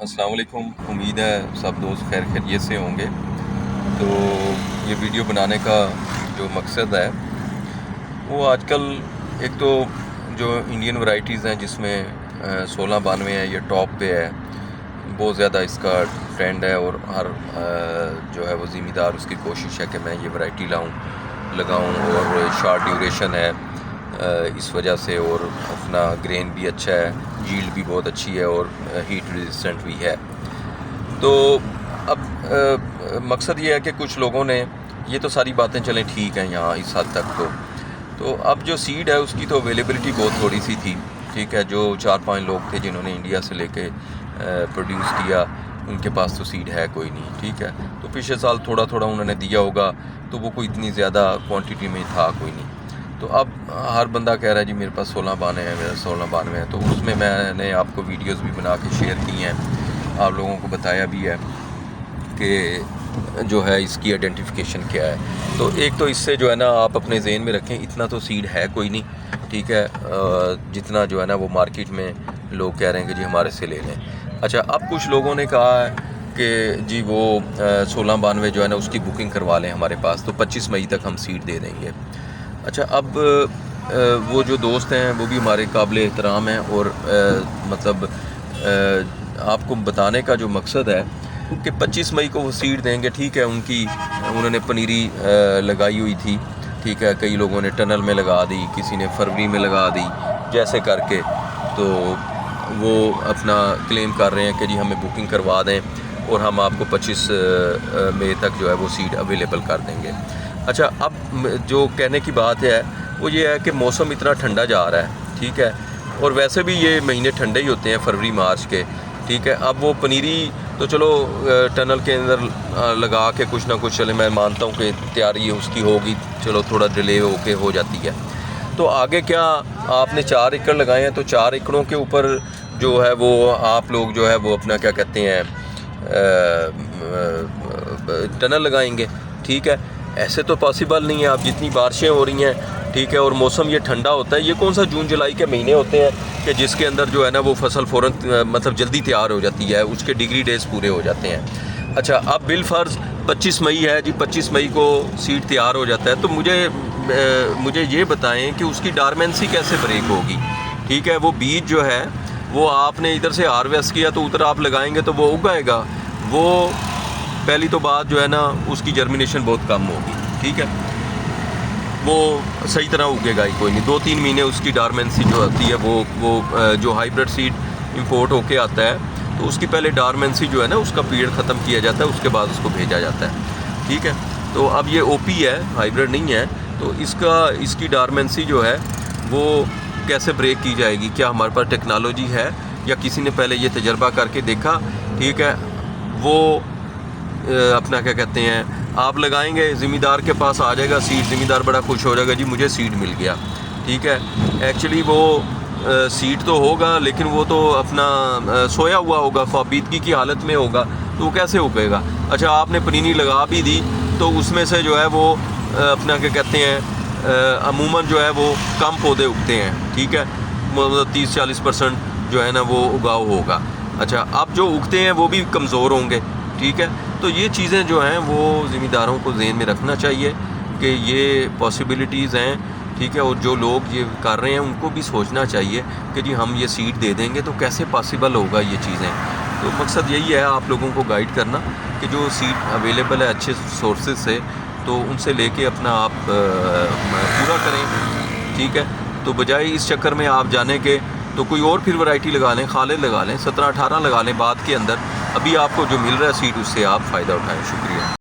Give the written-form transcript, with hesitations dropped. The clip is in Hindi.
अस्सलाम वालेकुम। उम्मीद है सब दोस्त खैर खैरियत से होंगे। तो ये वीडियो बनाने का जो मकसद है वो आजकल एक तो जो इंडियन वैरायटीज़ हैं जिसमें 1692 है, ये टॉप पे है, बहुत ज़्यादा इसका ट्रेंड है और हर जो है वो ज़िम्मेदार उसकी कोशिश है कि मैं ये वैरायटी लगाऊं और शॉर्ट ड्यूरेशन है इस वजह से, और अपना ग्रेन भी अच्छा है, यील्ड भी बहुत अच्छी है और हीट रेजिस्टेंट भी है। तो अब मकसद ये है कि कुछ लोगों ने ये तो सारी बातें चलें ठीक हैं यहाँ इस हद तक। तो अब जो सीड है उसकी तो अवेलेबिलिटी बहुत थोड़ी सी थी, ठीक है। जो 4-5 लोग थे जिन्होंने इंडिया से लेके प्रोड्यूस किया, उनके पास तो सीड है कोई नहीं, ठीक है। तो पिछले साल थोड़ा थोड़ा उन्होंने दिया होगा, तो वो कोई इतनी ज़्यादा क्वांटिटी में था कोई नहीं। तो अब हर बंदा कह रहा है जी मेरे पास 1692 है, मेरा 1692 है। तो उसमें मैंने आपको वीडियोस भी बना के शेयर की हैं, आप लोगों को बताया भी है कि जो है इसकी आइडेंटिफिकेशन क्या है। तो एक तो इससे जो है ना आप अपने ज़हन में रखें, इतना तो सीड है कोई नहीं, ठीक है, जितना जो है ना वो मार्केट में लोग कह रहे हैं कि जी हमारे से ले लें। अच्छा, अब कुछ लोगों ने कहा है कि जी वो 1692 जो है ना उसकी बुकिंग करवा लें हमारे पास, तो 25 मई तक हम सीड दे देंगे। अच्छा, अब वो जो दोस्त हैं वो भी हमारे काबिल एहतराम हैं और मतलब आपको बताने का जो मकसद है कि 25 मई को वो सीड देंगे, ठीक है। उन्होंने पनीरी लगाई हुई थी, ठीक है, कई लोगों ने टनल में लगा दी, किसी ने फरवरी में लगा दी, जैसे करके। तो वो अपना क्लेम कर रहे हैं कि जी हमें बुकिंग करवा दें और हम आपको 25 मई तक जो है वो सीड अवेलेबल कर देंगे। अच्छा, अब जो कहने की बात है वो ये है कि मौसम इतना ठंडा जा रहा है, ठीक है, और वैसे भी ये महीने ठंडे ही होते हैं, फरवरी मार्च के, ठीक है। अब वो पनीरी तो चलो टनल के अंदर लगा के कुछ ना कुछ, चले मैं मानता हूँ कि तैयारी उसकी होगी, चलो थोड़ा डिले होके हो जाती है। तो आगे क्या, आपने 4 एकड़ लगाए हैं, तो 4 एकड़ों के ऊपर जो है वो आप लोग जो है वो अपना क्या कहते हैं टनल लगाएंगे, ठीक है। ऐसे तो पॉसिबल नहीं है, आप जितनी बारिशें हो रही हैं, ठीक है, और मौसम ये ठंडा होता है, ये कौन सा जून जुलाई के महीने होते हैं कि जिसके अंदर जो है ना वो फसल फ़ौरन मतलब जल्दी तैयार हो जाती है, उसके डिग्री डेज पूरे हो जाते हैं। अच्छा, अब बिलफ़र्ज़ 25 मई है जी, 25 मई को सीड तैयार हो जाता है, तो मुझे ये बताएं कि उसकी डॉर्मेंसी कैसे ब्रेक होगी, ठीक है। वो बीज जो है वो आपने इधर से हार्वेस्ट किया तो उधर आप लगाएंगे तो वो उगाएगा, वो पहली तो बात जो है ना उसकी जर्मिनेशन बहुत कम होगी, ठीक है, वो सही तरह उगेगा ही कोई नहीं। 2-3 महीने उसकी डॉर्मेंसी जो होती है वो जो हाइब्रिड सीड इंपोर्ट होके आता है तो उसकी पहले डॉर्मेंसी जो है ना उसका पीरियड ख़त्म किया जाता है, उसके बाद उसको भेजा जाता है, ठीक है। तो अब ये ओपी है, हाइब्रिड नहीं है, तो इसकी डॉर्मेंसी जो है वो कैसे ब्रेक की जाएगी, क्या हमारे पास टेक्नोलॉजी है या किसी ने पहले ये तजर्बा करके देखा, ठीक है। वो अपना क्या कहते हैं आप लगाएंगे, ज़िम्मेदार के पास आ जाएगा सीड, ज़िम्मेदार बड़ा खुश हो जाएगा जी मुझे सीड मिल गया, ठीक है। एक्चुअली वो सीड तो होगा लेकिन वो तो अपना सोया हुआ होगा, ख्वाबीदगी की हालत में होगा, तो वो कैसे उगेगा। अच्छा, आपने पनीरी लगा भी दी तो उसमें से जो है वो अपना क्या कहते हैं अमूमन जो है वो कम पौधे उगते हैं, ठीक है, मतलब 30-40% जो है ना वो उगाव होगा। अच्छा, अब जो उगते हैं वो भी कमज़ोर होंगे, ठीक है। तो ये चीज़ें जो हैं वो ज़िम्मेदारों को ज़हन में रखना चाहिए कि ये पॉसिबिलिटीज़ हैं, ठीक है, और जो लोग ये कर रहे हैं उनको भी सोचना चाहिए कि जी हम ये सीड दे देंगे तो कैसे पॉसिबल होगा ये चीज़ें। तो मकसद यही है आप लोगों को गाइड करना कि जो सीड अवेलेबल है अच्छे सोर्सेज से, तो उनसे लेके अपना आप पूरा करें, ठीक है। तो बजाय इस चक्कर में आप जाने के तो कोई और फिर वैरायटी लगा लें, खालिद लगा लें, 17-18 लगा लें बाद के अंदर, अभी आपको जो मिल रहा है सीड उससे आप फ़ायदा उठाएं। शुक्रिया।